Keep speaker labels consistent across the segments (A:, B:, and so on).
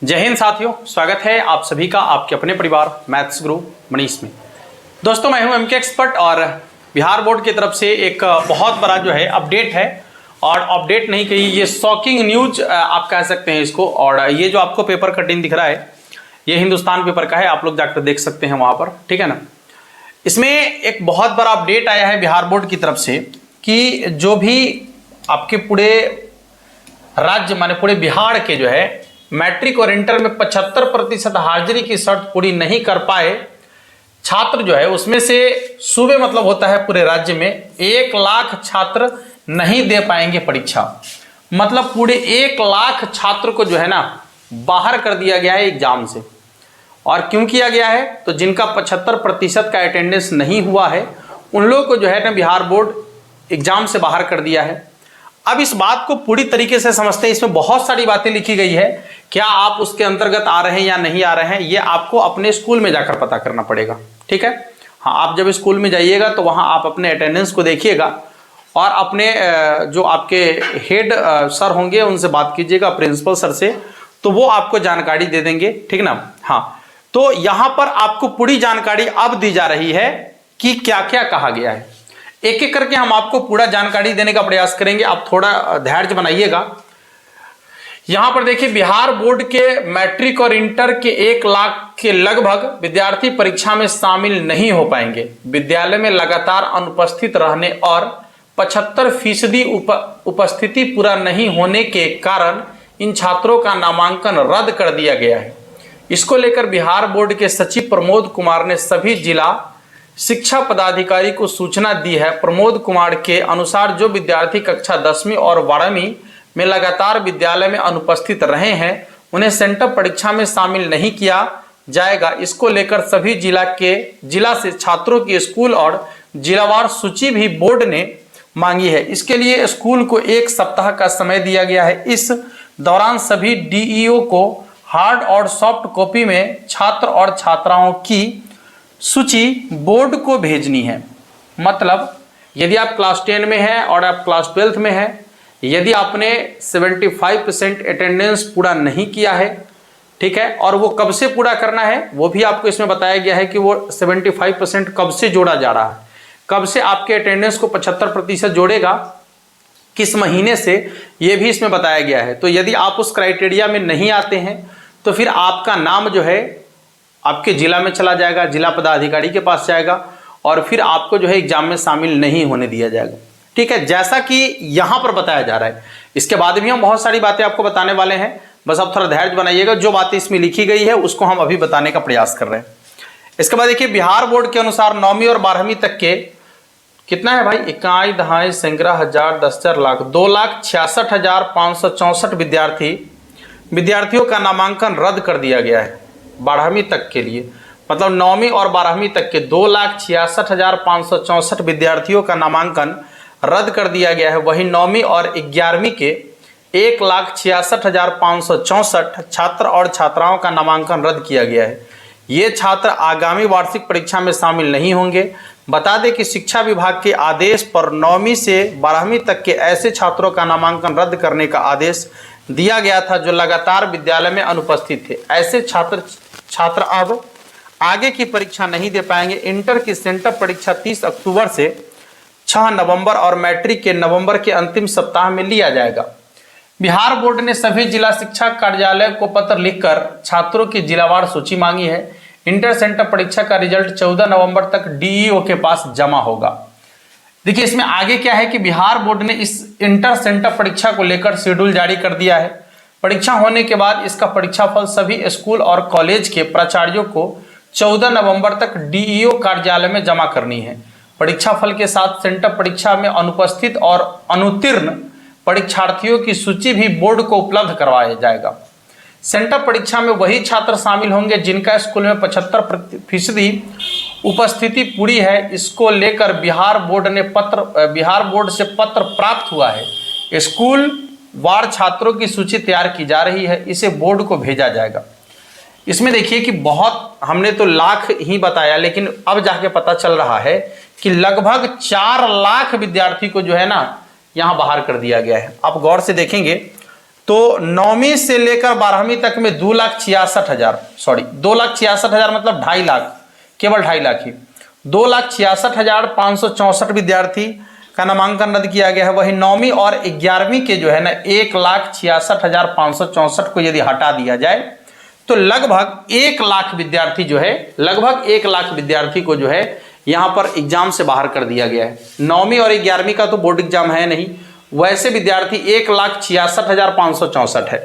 A: जय हिंद साथियों, स्वागत है आप सभी का आपके अपने परिवार मैथ्स गुरु मनीष में। दोस्तों, मैं हूं एमके एक्सपर्ट और बिहार बोर्ड की तरफ से एक बहुत बड़ा जो है अपडेट है। और अपडेट नहीं कही, ये शॉकिंग न्यूज आप कह सकते हैं इसको। और ये जो आपको पेपर कटिंग दिख रहा है, ये हिंदुस्तान पेपर का है, आप लोग जाकर देख सकते हैं वहां पर, ठीक है ना। इसमें एक बहुत बड़ा अपडेट आया है बिहार बोर्ड की तरफ से कि जो भी आपके पूरे राज्य माने पूरे बिहार के जो है मैट्रिक और इंटर में 75% हाजिरी की शर्त पूरी नहीं कर पाए छात्र जो है, उसमें से सूबे मतलब होता है पूरे राज्य में 1 लाख छात्र नहीं दे पाएंगे परीक्षा। मतलब पूरे 1 लाख छात्र को जो है ना बाहर कर दिया गया है एग्जाम से। और क्यों किया गया है? तो जिनका 75% का अटेंडेंस नहीं हुआ है उन लोगों को जो है ना बिहार बोर्ड एग्जाम से बाहर कर दिया है। अब इस बात को पूरी तरीके से समझते हैं। इसमें बहुत सारी बातें लिखी गई है, क्या आप उसके अंतर्गत आ रहे हैं या नहीं आ रहे हैं, ये आपको अपने स्कूल में जाकर पता करना पड़ेगा, ठीक है। हाँ, आप जब स्कूल में जाइएगा तो वहां आप अपने अटेंडेंस को देखिएगा और अपने जो आपके हेड सर होंगे उनसे बात कीजिएगा, प्रिंसिपल सर से, तो वो आपको जानकारी दे देंगे, ठीक ना। हाँ, तो यहां पर आपको पूरी जानकारी अब दी जा रही है कि क्या क्या कहा गया है। एक एक करके हम आपको पूरा जानकारी देने का प्रयास करेंगे, आप थोड़ा धैर्य बनाइएगा। यहां पर देखिए, बिहार बोर्ड के मैट्रिक और इंटर के 1 लाख के लगभग विद्यार्थी परीक्षा में शामिल नहीं हो पाएंगे। विद्यालय में लगातार अनुपस्थित रहने और 75% उपस्थिति पूरा नहीं होने के कारण इन छात्रों का नामांकन रद्द कर दिया गया है। इसको लेकर बिहार बोर्ड के सचिव प्रमोद कुमार ने सभी जिला शिक्षा पदाधिकारी को सूचना दी है। प्रमोद कुमार के अनुसार जो विद्यार्थी कक्षा 10वीं और 12वीं में लगातार विद्यालय में अनुपस्थित रहे हैं उन्हें सेंटअप परीक्षा में शामिल नहीं किया जाएगा। इसको लेकर सभी जिला से छात्रों की स्कूल और जिलावार सूची भी बोर्ड ने मांगी है। इसके लिए स्कूल को 1 सप्ताह का समय दिया गया है। इस दौरान सभी डीईओ को हार्ड और सॉफ्ट कॉपी में छात्र और छात्राओं की सूची बोर्ड को भेजनी है। मतलब यदि आप क्लास 10 में हैं और आप क्लास 12th में हैं, यदि आपने 75% अटेंडेंस पूरा नहीं किया है, ठीक है, और वो कब से पूरा करना है वो भी आपको इसमें बताया गया है कि वो 75% कब से जोड़ा जा रहा है, कब से आपके अटेंडेंस को 75% जोड़ेगा, किस महीने से, ये भी इसमें बताया गया है। तो यदि आप उस क्राइटेरिया में नहीं आते हैं तो फिर आपका नाम जो है आपके जिला में चला जाएगा, जिला पदाधिकारी के पास जाएगा और फिर आपको जो है एग्जाम में शामिल नहीं होने दिया जाएगा, ठीक है, जैसा कि यहां पर बताया जा रहा है। इसके बाद भी हम बहुत सारी बातें आपको बताने वाले हैं, बस आप थोड़ा धैर्य बनाइएगा। जो बातें इसमें लिखी गई है उसको हम अभी बताने का प्रयास कर रहे हैं। इसके बाद देखिए, बिहार बोर्ड के अनुसार 9वीं और 12वीं तक के कितना है भाई, इकाई दहाई संग्रह हजार 10,000 लाख 2,66,564 विद्यार्थियों का नामांकन रद्द कर दिया गया है 12वीं तक के लिए। मतलब 9वीं और 12वीं तक के 2,66,564 विद्यार्थियों का नामांकन रद्द कर दिया गया है। वहीं 9वीं और 11वीं के 1,66,564 छात्र और छात्राओं का नामांकन रद्द किया गया है। ये छात्र आगामी वार्षिक परीक्षा में शामिल नहीं होंगे। बता दें कि शिक्षा विभाग के आदेश पर 9वीं से 12वीं तक के ऐसे छात्रों का नामांकन रद्द करने का आदेश दिया गया था जो लगातार विद्यालय में अनुपस्थित थे। ऐसे छात्र अब आगे की परीक्षा नहीं दे पाएंगे। इंटर की सेंटअप परीक्षा 30 अक्टूबर से 6 नवंबर और मैट्रिक के नवंबर के अंतिम सप्ताह में लिया जाएगा। बिहार बोर्ड ने सभी जिला शिक्षा कार्यालय को पत्र लिखकर छात्रों की जिलावार सूची मांगी है। इंटर सेंटअप परीक्षा का रिजल्ट 14 नवंबर तक डीईओ के पास जमा होगा। देखिए, इसमें आगे क्या है कि बिहार बोर्ड ने इस इंटर सेंटअप परीक्षा को लेकर शेड्यूल जारी कर दिया है। परीक्षा होने के बाद इसका परीक्षाफल सभी स्कूल और कॉलेज के प्राचार्यों को 14 नवंबर तक डीईओ कार्यालय में जमा करनी है। परीक्षाफल के साथ सेंटअप परीक्षा में अनुपस्थित और अनुत्तीर्ण परीक्षार्थियों की सूची भी बोर्ड को उपलब्ध करवाया जाएगा। सेंटअप परीक्षा में वही छात्र शामिल होंगे जिनका स्कूल में 75% उपस्थिति पूरी है। इसको लेकर बिहार बोर्ड से पत्र प्राप्त हुआ है। स्कूल वार छात्रों की सूची तैयार की जा रही है, इसे बोर्ड को भेजा जाएगा। इसमें देखिए कि बहुत हमने तो लाख ही बताया, लेकिन अब जाके पता चल रहा है कि लगभग 4 लाख विद्यार्थी को जो है ना यहां बाहर कर दिया गया है। आप गौर से देखेंगे तो 9वीं से लेकर 12वीं तक में 2,66,000, सॉरी 2,66,000 मतलब 2.5 लाख, केवल 2.5 लाख ही, 2,66,564 विद्यार्थी का नामांकन रद्द किया गया है। वही 9वीं और 11वीं के जो है ना 1,66,564 को यदि हटा दिया जाए तो लगभग 1 लाख विद्यार्थी जो है, लगभग 1 लाख विद्यार्थी को जो है यहाँ पर एग्जाम से बाहर कर दिया गया है। 9वीं और 11वीं का तो बोर्ड एग्जाम है नहीं, वैसे विद्यार्थी 1,66,564 है।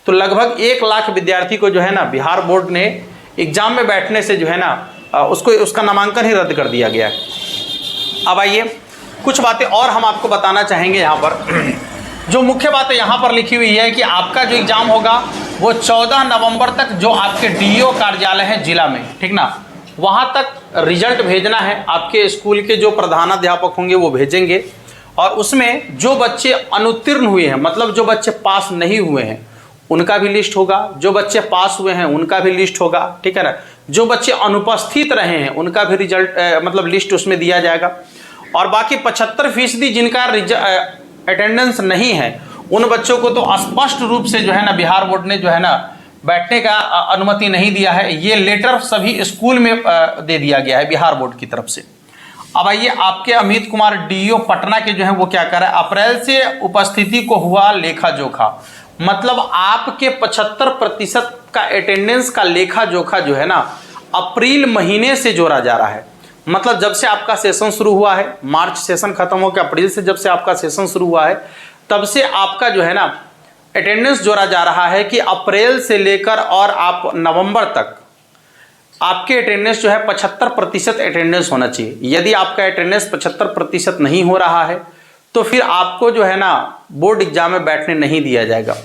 A: तो लगभग 1 लाख विद्यार्थी को जो है ना बिहार बोर्ड ने एग्जाम में बैठने से जो है ना उसका नामांकन ही रद्द कर दिया गया है। अब आइए कुछ बातें और हम आपको बताना चाहेंगे। यहाँ पर जो मुख्य बातें यहाँ पर लिखी हुई है कि आपका जो एग्जाम होगा वो 14 नवंबर तक जो आपके डीईओ कार्यालय है जिला में, ठीक ना, वहाँ तक रिजल्ट भेजना है। आपके स्कूल के जो प्रधानाध्यापक होंगे वो भेजेंगे और उसमें जो बच्चे अनुत्तीर्ण हुए हैं, मतलब जो बच्चे पास नहीं हुए हैं उनका भी लिस्ट होगा, जो बच्चे पास हुए हैं उनका भी लिस्ट होगा, ठीक है ना, जो बच्चे अनुपस्थित रहे हैं उनका भी रिजल्ट मतलब लिस्ट उसमें दिया जाएगा। और बाकी 75% जिनका अटेंडेंस नहीं है उन बच्चों को तो स्पष्ट रूप से जो है ना बिहार बोर्ड ने जो है ना बैठने का अनुमति नहीं दिया है। ये लेटर सभी स्कूल में दे दिया गया है बिहार बोर्ड की तरफ से। अब आइए आपके अमित कुमार डीईओ पटना के जो है वो क्या कर रहे हैं, अप्रैल से उपस्थिति को हुआ लेखा जोखा, मतलब आपके 75% का अटेंडेंस का लेखा जोखा जो है ना अप्रैल महीने से जोड़ा जा रहा है। मतलब जब से आपका सेशन शुरू हुआ है, मार्च सेशन खत्म होकर अप्रैल से जब से आपका सेशन शुरू हुआ है तब से आपका जो है ना अटेंडेंस जोड़ा जा रहा है कि अप्रैल से लेकर और आप नवंबर तक आपके अटेंडेंस जो है 75% अटेंडेंस होना चाहिए। यदि आपका अटेंडेंस 75% नहीं हो रहा है तो फिर आपको जो है ना बोर्ड एग्जाम में बैठने नहीं दिया जाएगा।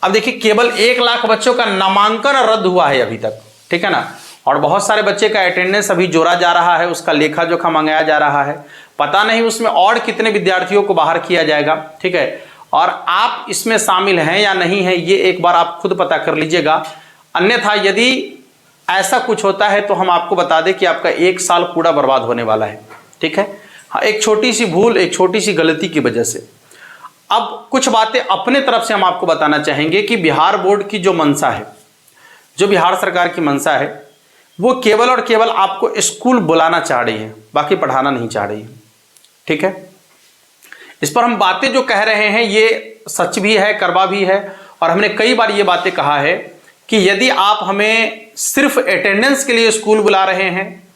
A: अब देखिए केवल 1 लाख बच्चों का नामांकन रद्द हुआ है अभी तक, ठीक है ना, और बहुत सारे बच्चे का अटेंडेंस अभी जोड़ा जा रहा है, उसका लेखा जोखा मंगाया जा रहा है। पता नहीं उसमें और कितने विद्यार्थियों को बाहर किया जाएगा, ठीक है, और आप इसमें शामिल हैं या नहीं है ये एक बार आप खुद पता कर लीजिएगा। अन्यथा यदि ऐसा कुछ होता है तो हम आपको बता दें कि आपका 1 साल पूरा बर्बाद होने वाला है, ठीक है। हाँ, एक छोटी सी भूल, एक छोटी सी गलती की वजह से। अब कुछ बातें अपने तरफ से हम आपको बताना चाहेंगे कि बिहार बोर्ड की जो मंशा है, जो बिहार सरकार की मंशा है, वो केवल और केवल आपको स्कूल बुलाना चाह रही है, बाकी पढ़ाना नहीं चाह रही है, ठीक है। इस पर हम बातें जो कह रहे हैं ये सच भी है, करवा भी है, और हमने कई बार ये बातें कहा है कि यदि आप हमें सिर्फ अटेंडेंस के लिए स्कूल बुला रहे हैं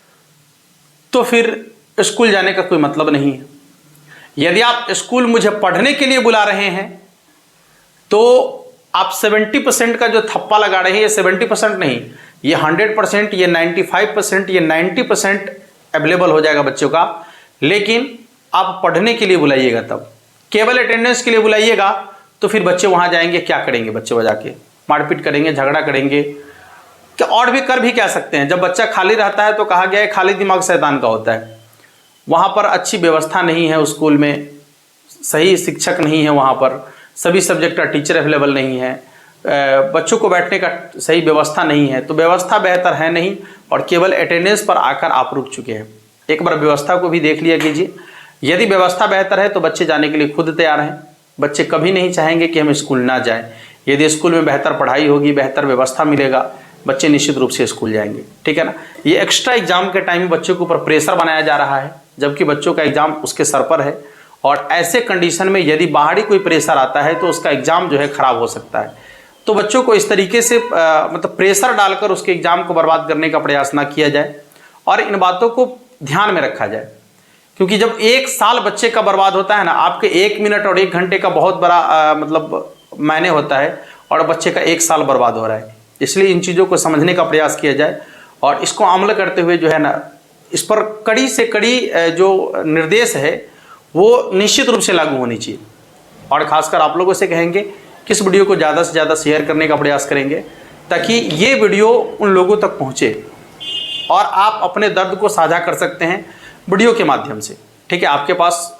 A: तो फिर स्कूल जाने का कोई मतलब नहीं है। यदि आप स्कूल मुझे पढ़ने के लिए बुला रहे हैं तो आप 70% का जो थप्पा लगा रहे हैं, ये 70% नहीं, ये 100%, ये 95%, ये 90% अवेलेबल हो जाएगा बच्चों का। लेकिन आप पढ़ने के लिए बुलाइएगा, तब केवल अटेंडेंस के लिए बुलाइएगा तो फिर बच्चे वहाँ जाएंगे, क्या करेंगे बच्चे वहाँ जाके, मारपीट करेंगे, झगड़ा करेंगे, तो और भी कर भी क्या सकते हैं। जब बच्चा खाली रहता है तो कहा गया है खाली दिमाग शैतान का होता है। वहाँ पर अच्छी व्यवस्था नहीं है, स्कूल में सही शिक्षक नहीं है, वहाँ पर सभी सब्जेक्ट का टीचर अवेलेबल नहीं है, बच्चों को बैठने का सही व्यवस्था नहीं है, तो व्यवस्था बेहतर है नहीं और केवल अटेंडेंस पर आकर आप रुक चुके हैं। एक बार व्यवस्था को भी देख लिया कीजिए। यदि व्यवस्था बेहतर है तो बच्चे जाने के लिए खुद तैयार हैं। बच्चे कभी नहीं चाहेंगे कि हम स्कूल ना जाएं। यदि स्कूल में बेहतर पढ़ाई होगी, बेहतर व्यवस्था मिलेगा, बच्चे निश्चित रूप से स्कूल जाएंगे, ठीक है ना। ये एक्स्ट्रा एग्जाम के टाइम में बच्चों के ऊपर प्रेशर बनाया जा रहा है, जबकि बच्चों का एग्जाम उसके सर पर है, और ऐसे कंडीशन में यदि बाहरी कोई प्रेशर आता है तो उसका एग्जाम जो है खराब हो सकता है। तो बच्चों को इस तरीके से मतलब प्रेशर डालकर उसके एग्जाम को बर्बाद करने का प्रयास ना किया जाए और इन बातों को ध्यान में रखा जाए। क्योंकि जब 1 साल बच्चे का बर्बाद होता है ना, आपके 1 मिनट और 1 घंटे का बहुत बड़ा मतलब मायने होता है, और बच्चे का 1 साल बर्बाद हो रहा है। इसलिए इन चीज़ों को समझने का प्रयास किया जाए और इसको अमल करते हुए जो है ना, इस पर कड़ी से कड़ी जो निर्देश है वो निश्चित रूप से लागू होनी चाहिए। और ख़ासकर आप लोगों से कहेंगे कि इस वीडियो को ज़्यादा से ज़्यादा शेयर करने का प्रयास करेंगे ताकि ये वीडियो उन लोगों तक पहुँचे और आप अपने दर्द को साझा कर सकते हैं वीडियो के माध्यम से, ठीक है। आपके पास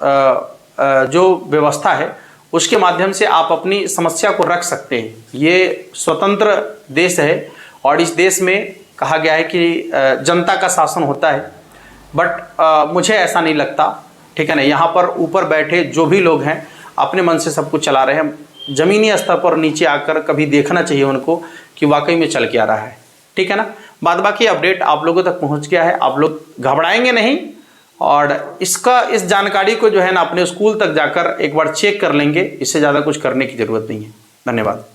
A: जो व्यवस्था है उसके माध्यम से आप अपनी समस्या को रख सकते हैं। ये स्वतंत्र देश है और इस देश में कहा गया है कि जनता का शासन होता है, बट मुझे ऐसा नहीं लगता, ठीक है ना। यहाँ पर ऊपर बैठे जो भी लोग हैं अपने मन से सब कुछ चला रहे हैं। ज़मीनी स्तर पर नीचे आकर कभी देखना चाहिए उनको कि वाकई में चल क्या रहा है। ठीक है ना। बाद बाकी अपडेट आप लोगों तक पहुंच गया है, आप लोग घबराएंगे नहीं और इस जानकारी को जो है ना अपने स्कूल तक जाकर एक बार चेक कर लेंगे। इससे ज़्यादा कुछ करने की ज़रूरत नहीं है। धन्यवाद।